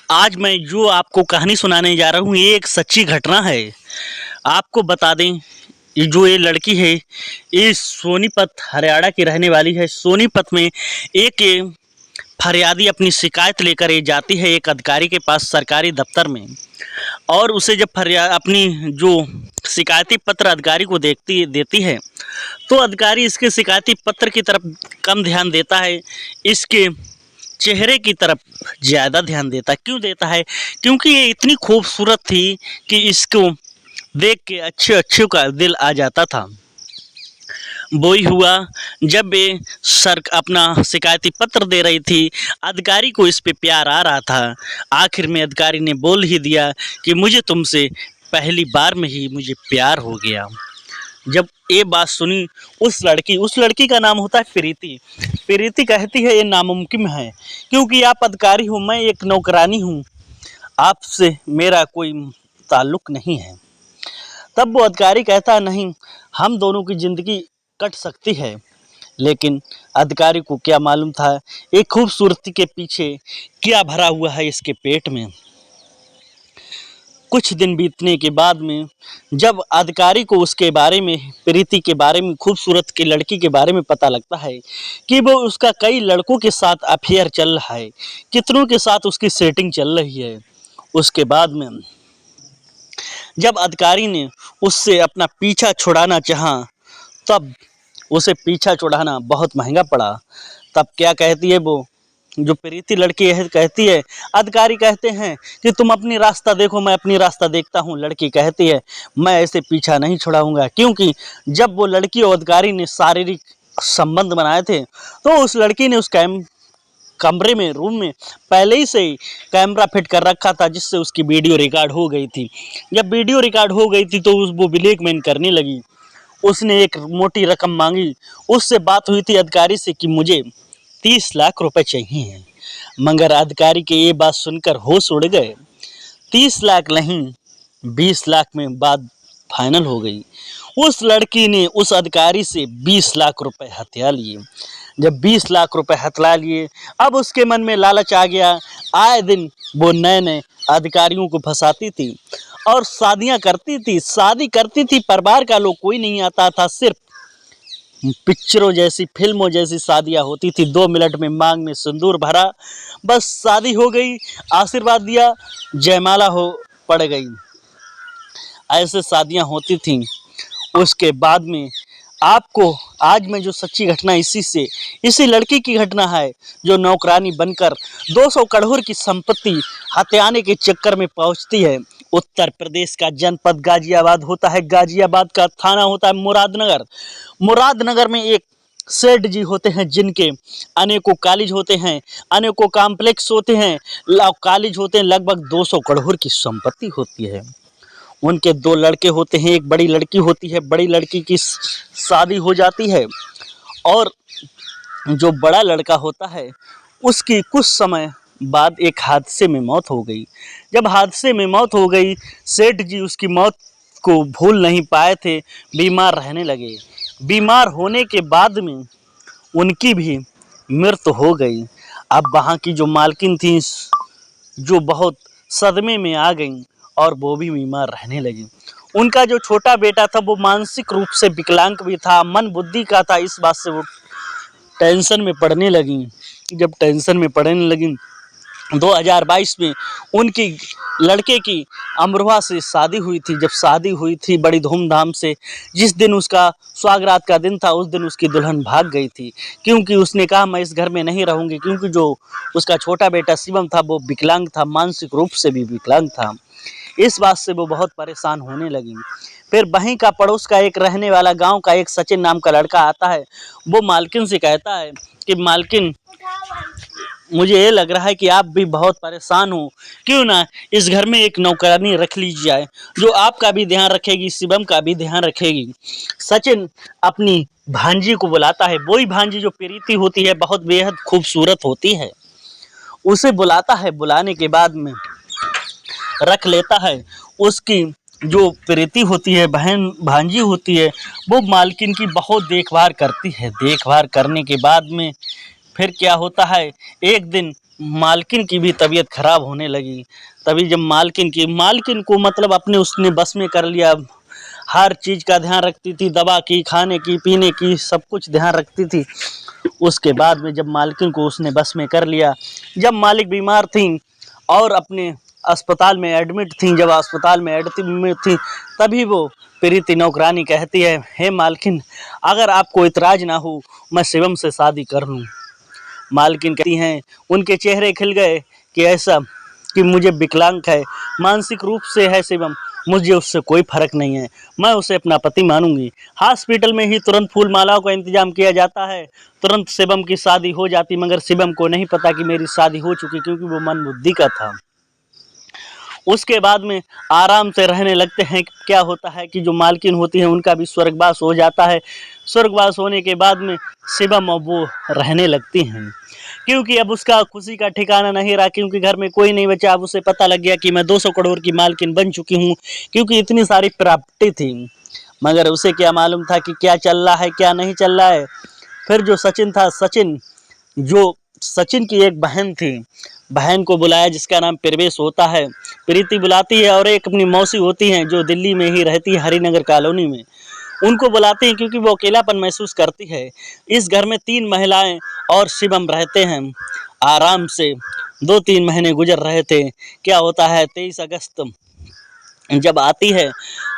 आज मैं जो आपको कहानी सुनाने जा रहा हूँ ये एक सच्ची घटना है। आपको बता दें ये लड़की है ये सोनीपत हरियाणा की रहने वाली है। सोनीपत में एक फरियादी अपनी शिकायत लेकर ये जाती है एक अधिकारी के पास सरकारी दफ्तर में, और उसे जब फरियाद अपनी जो शिकायती पत्र अधिकारी को देती है तो अधिकारी इसके शिकायती पत्र की तरफ कम ध्यान देता है, इसके चेहरे की तरफ ज़्यादा ध्यान देता है। क्यों देता है? क्योंकि ये इतनी खूबसूरत थी कि इसको देख के अच्छे का दिल आ जाता था। वही हुआ जब ये अपना शिकायती पत्र दे रही थी, अधिकारी को इस पे प्यार आ रहा था। आखिर में अधिकारी ने बोल ही दिया कि मुझे तुमसे पहली बार में ही मुझे प्यार हो गया। जब ये बात सुनी उस लड़की का नाम होता है प्रीति। प्रीति कहती है ये नामुमकिन है, क्योंकि आप अधिकारी हो, मैं एक नौकरानी हूँ, आपसे मेरा कोई ताल्लुक़ नहीं है। तब वो अधिकारी कहता है नहीं, हम दोनों की ज़िंदगी कट सकती है। लेकिन अधिकारी को क्या मालूम था एक खूबसूरती के पीछे क्या भरा हुआ है इसके पेट में। कुछ दिन बीतने के बाद में जब अधिकारी को उसके बारे में, प्रीति के बारे में, खूबसूरत की लड़की के बारे में पता लगता है कि वो उसका कई लड़कों के साथ अफेयर चल रहा है, कितनों के साथ उसकी सेटिंग चल रही है, उसके बाद में जब अधिकारी ने उससे अपना पीछा छुड़ाना चाहा तब उसे पीछा छुड़ाना बहुत महंगा पड़ा। तब क्या कहती है वो जो प्रीति लड़की है, कहती है अधिकारी कहते हैं कि तुम अपनी रास्ता देखो, मैं अपनी रास्ता देखता हूँ। लड़की कहती है मैं ऐसे पीछा नहीं छुड़ाऊंगा, क्योंकि जब वो लड़की और अधिकारी ने शारीरिक संबंध बनाए थे तो उस लड़की ने उस कमरे में, रूम में पहले ही से कैमरा फिट कर रखा था, जिससे उसकी वीडियो रिकॉर्ड हो गई थी। जब वीडियो रिकॉर्ड हो गई थी तो वो ब्लैकमेल करने लगी। उसने एक मोटी रकम मांगी। उससे बात हुई थी अधिकारी से कि मुझे 30 लाख रुपए चाहिए, मगर अधिकारी के ये बात सुनकर होश उड़ गए। 30 लाख नहीं, 20 लाख में बात फाइनल हो गई। उस लड़की ने उस अधिकारी से 20 लाख रुपए हथिया लिए। जब 20 लाख रुपए हथिया लिए, अब उसके मन में लालच आ गया। आए दिन वो नए नए अधिकारियों को फंसाती थी और शादियां करती थी, शादी करती थी। परिवार का लोग कोई नहीं आता था, सिर्फ पिक्चरों जैसी, फिल्मों जैसी शादियां होती थी। 2 मिनट में मांग में सिंदूर भरा, बस शादी हो गई, आशीर्वाद दिया, जयमाला हो पड़ गई। ऐसे शादियां होती थीं। उसके बाद में आपको आज मैं जो सच्ची घटना इसी लड़की की घटना है, जो नौकरानी बनकर 200 करोड़ की संपत्ति हथियाने के चक्कर में पहुंचती है। उत्तर प्रदेश का जनपद गाजियाबाद होता है, गाजियाबाद का थाना होता है मुरादनगर। मुरादनगर में एक सेठ जी होते हैं, जिनके अनेकों कॉलेज होते हैं, अनेकों कॉम्प्लेक्स होते हैं, कॉलेज होते हैं, लगभग 200 करोड़ की संपत्ति होती है। उनके 2 लड़के होते हैं, एक बड़ी लड़की होती है। बड़ी लड़की की शादी हो जाती है और जो बड़ा लड़का होता है उसकी कुछ समय बाद एक हादसे में मौत हो गई। जब हादसे में मौत हो गई, सेठ जी उसकी मौत को भूल नहीं पाए थे, बीमार रहने लगे। बीमार होने के बाद में उनकी भी मृत्यु हो गई। अब वहाँ की जो मालकिन थी जो बहुत सदमे में आ गई और वो भी बीमार रहने लगी। उनका जो छोटा बेटा था वो मानसिक रूप से विकलांग भी था, मन बुद्धि का था। इस बात से वो टेंशन में पड़ने लगी। जब टेंशन में पड़ने लगी 2022 में उनकी लड़के की अमरोहा से शादी हुई थी। जब शादी हुई थी बड़ी धूमधाम से, जिस दिन उसका स्वागरात का दिन था उस दिन उसकी दुल्हन भाग गई थी, क्योंकि उसने कहा मैं इस घर में नहीं रहूँगी, क्योंकि जो उसका छोटा बेटा शिवम था वो विकलांग था, मानसिक रूप से भी विकलांग था। इस बात से वो बहुत परेशान होने लगी। फिर वहीं का पड़ोस का एक रहने वाला गांव का एक सचिन नाम का लड़का आता है। वो मालकिन से कहता है कि मालकिन मुझे ये लग रहा है कि आप भी बहुत परेशान हो, क्यों ना इस घर में एक नौकरानी रख ली जाए जो आपका भी ध्यान रखेगी, शिवम का भी ध्यान रखेगी। सचिन अपनी भांजी को बुलाता है, वही भांजी जो प्रीति होती है, बहुत बेहद खूबसूरत होती है, उसे बुलाता है। बुलाने के बाद में रख लेता है। उसकी जो प्रीति होती है, बहन भांजी होती है, वो मालकिन की बहुत देखभाल करती है। देखभाल करने के बाद में फिर क्या होता है, एक दिन मालकिन की भी तबीयत खराब होने लगी। तभी जब मालकिन को मतलब अपने उसने बस में कर लिया, हर चीज़ का ध्यान रखती थी, दवा की, खाने की, पीने की, सब कुछ ध्यान रखती थी। उसके बाद में जब मालकिन को उसने बस में कर लिया, जब मालिक बीमार थीं और अपने अस्पताल में एडमिट थीं, जब अस्पताल में एडमिट थीं, तभी वो प्रीति नौकरानी कहती है, हे मालकिन, अगर आपको इतराज़ ना हो मैं शिवम से शादी कर लूँ। मालकिन कहती हैं, उनके चेहरे खिल गए कि ऐसा कि मुझे विकलांग है, मानसिक रूप से है शिवम, मुझे उससे कोई फ़र्क नहीं है, मैं उसे अपना पति मानूंगी। हॉस्पिटल में ही तुरंत फूल मालाओं का इंतजाम किया जाता है, तुरंत शिवम की शादी हो जाती, मगर शिवम को नहीं पता कि मेरी शादी हो चुकी, क्योंकि वो मन बुद्धि का था। उसके बाद में आराम से रहने लगते हैं। क्या होता है कि जो मालकिन होती है उनका भी स्वर्गवास हो जाता है। स्वर्गवास होने के बाद में शिवम और वो रहने लगती हैं, क्योंकि अब उसका खुशी का ठिकाना नहीं रहा, क्योंकि घर में कोई नहीं बचा। अब उसे पता लग गया कि मैं 200 करोड़ की मालकिन बन चुकी हूँ, क्योंकि इतनी सारी प्रॉपर्टी थी। मगर उसे क्या मालूम था कि क्या चल रहा है, क्या नहीं चल रहा है। फिर जो सचिन था, सचिन की एक बहन थी, बहन को बुलाया जिसका नाम प्रवेश होता है। प्रीति बुलाती है, और एक अपनी मौसी होती हैं जो दिल्ली में ही रहती है, हरिनगर कॉलोनी में। उनको बुलाती हैं क्योंकि वो अकेलापन महसूस करती है। इस घर में 3 महिलाएं और शिवम रहते हैं। आराम से 2-3 महीने गुजर रहे थे। क्या होता है, 23 अगस्त जब आती है,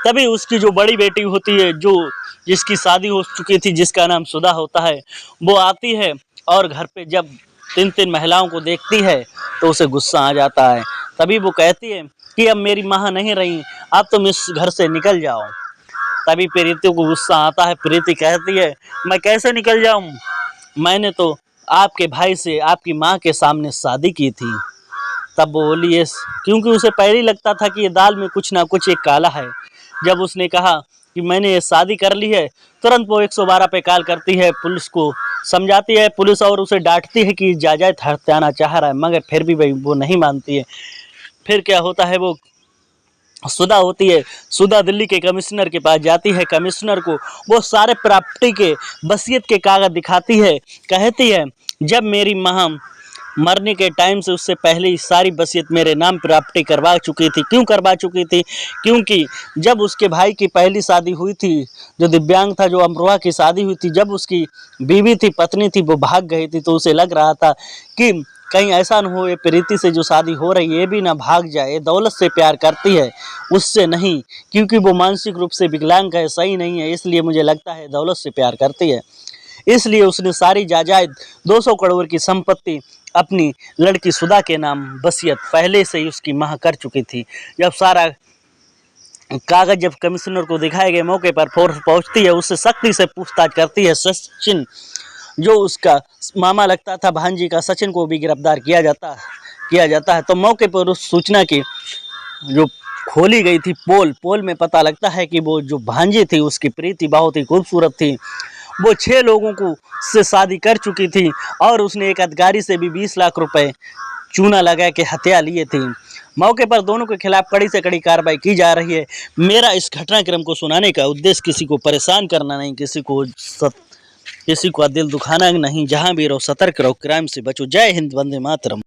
तभी उसकी जो बड़ी बेटी होती है, जो जिसकी शादी हो चुकी थी, जिसका नाम सुधा होता है, वो आती है और घर पे जब 3-3 महिलाओं को देखती है तो उसे गुस्सा आ जाता है। तभी वो कहती है कि अब मेरी माँ नहीं रही, अब तुम इस घर से निकल जाओ। तभी प्रीति को गुस्सा आता है। प्रीति कहती है, मैं कैसे निकल जाऊं, मैंने तो आपके भाई से आपकी माँ के सामने शादी की थी। तब वो बोली, ये क्योंकि उसे पहले ही लगता था कि ये दाल में कुछ ना कुछ एक काला है। जब उसने कहा कि मैंने ये शादी कर ली है, तुरंत वो 112 पे कॉल करती है, पुलिस को समझाती है। पुलिस और उसे डांटती है कि जायज़ हत्याना चाह रहा है, मगर फिर भी भाई वो नहीं मानती है। फिर क्या होता है, वो सुधा होती है, सुधा दिल्ली के कमिश्नर के पास जाती है। कमिश्नर को वो सारे प्रॉपर्टी के वसीयत के कागज दिखाती है। कहती है, जब मेरी माँ मरने के टाइम से उससे पहले ही सारी वसीयत मेरे नाम प्रॉपर्टी करवा चुकी थी। क्यों करवा चुकी थी? क्योंकि जब उसके भाई की पहली शादी हुई थी, जो दिव्यांग था, जो अमरोहा की शादी हुई थी, जब उसकी बीवी थी, पत्नी थी, वो भाग गई थी, तो उसे लग रहा था कि कहीं ऐसा न हो ये प्रीति से जो शादी हो रही है ये भी ना भाग जाए। दौलत से प्यार करती है, उससे नहीं, क्योंकि वो मानसिक रूप से विकलांग है, सही नहीं है, इसलिए मुझे लगता है दौलत से प्यार करती है। इसलिए उसने सारी जायदाद 200 करोड़ की संपत्ति अपनी लड़की सुधा के नाम वसीयत पहले से ही उसकी माँ कर चुकी थी। जब सारा कागज जब कमिश्नर को दिखाए गए, मौके पर फोर्स पहुंचती है, उससे सख्ती से पूछताछ करती है। सचिन जो उसका मामा लगता था, भांजी का, सचिन को भी गिरफ्तार किया जाता है। तो मौके पर उस सूचना की जो खोली गई थी पोल में पता लगता है कि वो जो भांजी थी उसकी प्रीति बहुत ही खूबसूरत थी। वो 6 लोगों को से शादी कर चुकी थी, और उसने एक अधिकारी से भी 20 लाख रुपए चूना लगा के हत्या लिए थी। मौके पर दोनों के खिलाफ कड़ी से कड़ी कार्रवाई की जा रही है। मेरा इस घटनाक्रम को सुनाने का उद्देश्य किसी को परेशान करना नहीं, किसी को दिल दुखाना नहीं। जहां भी रहो सतर्क रहो, क्राइम से बचो। जय हिंद, वंदे मातरम।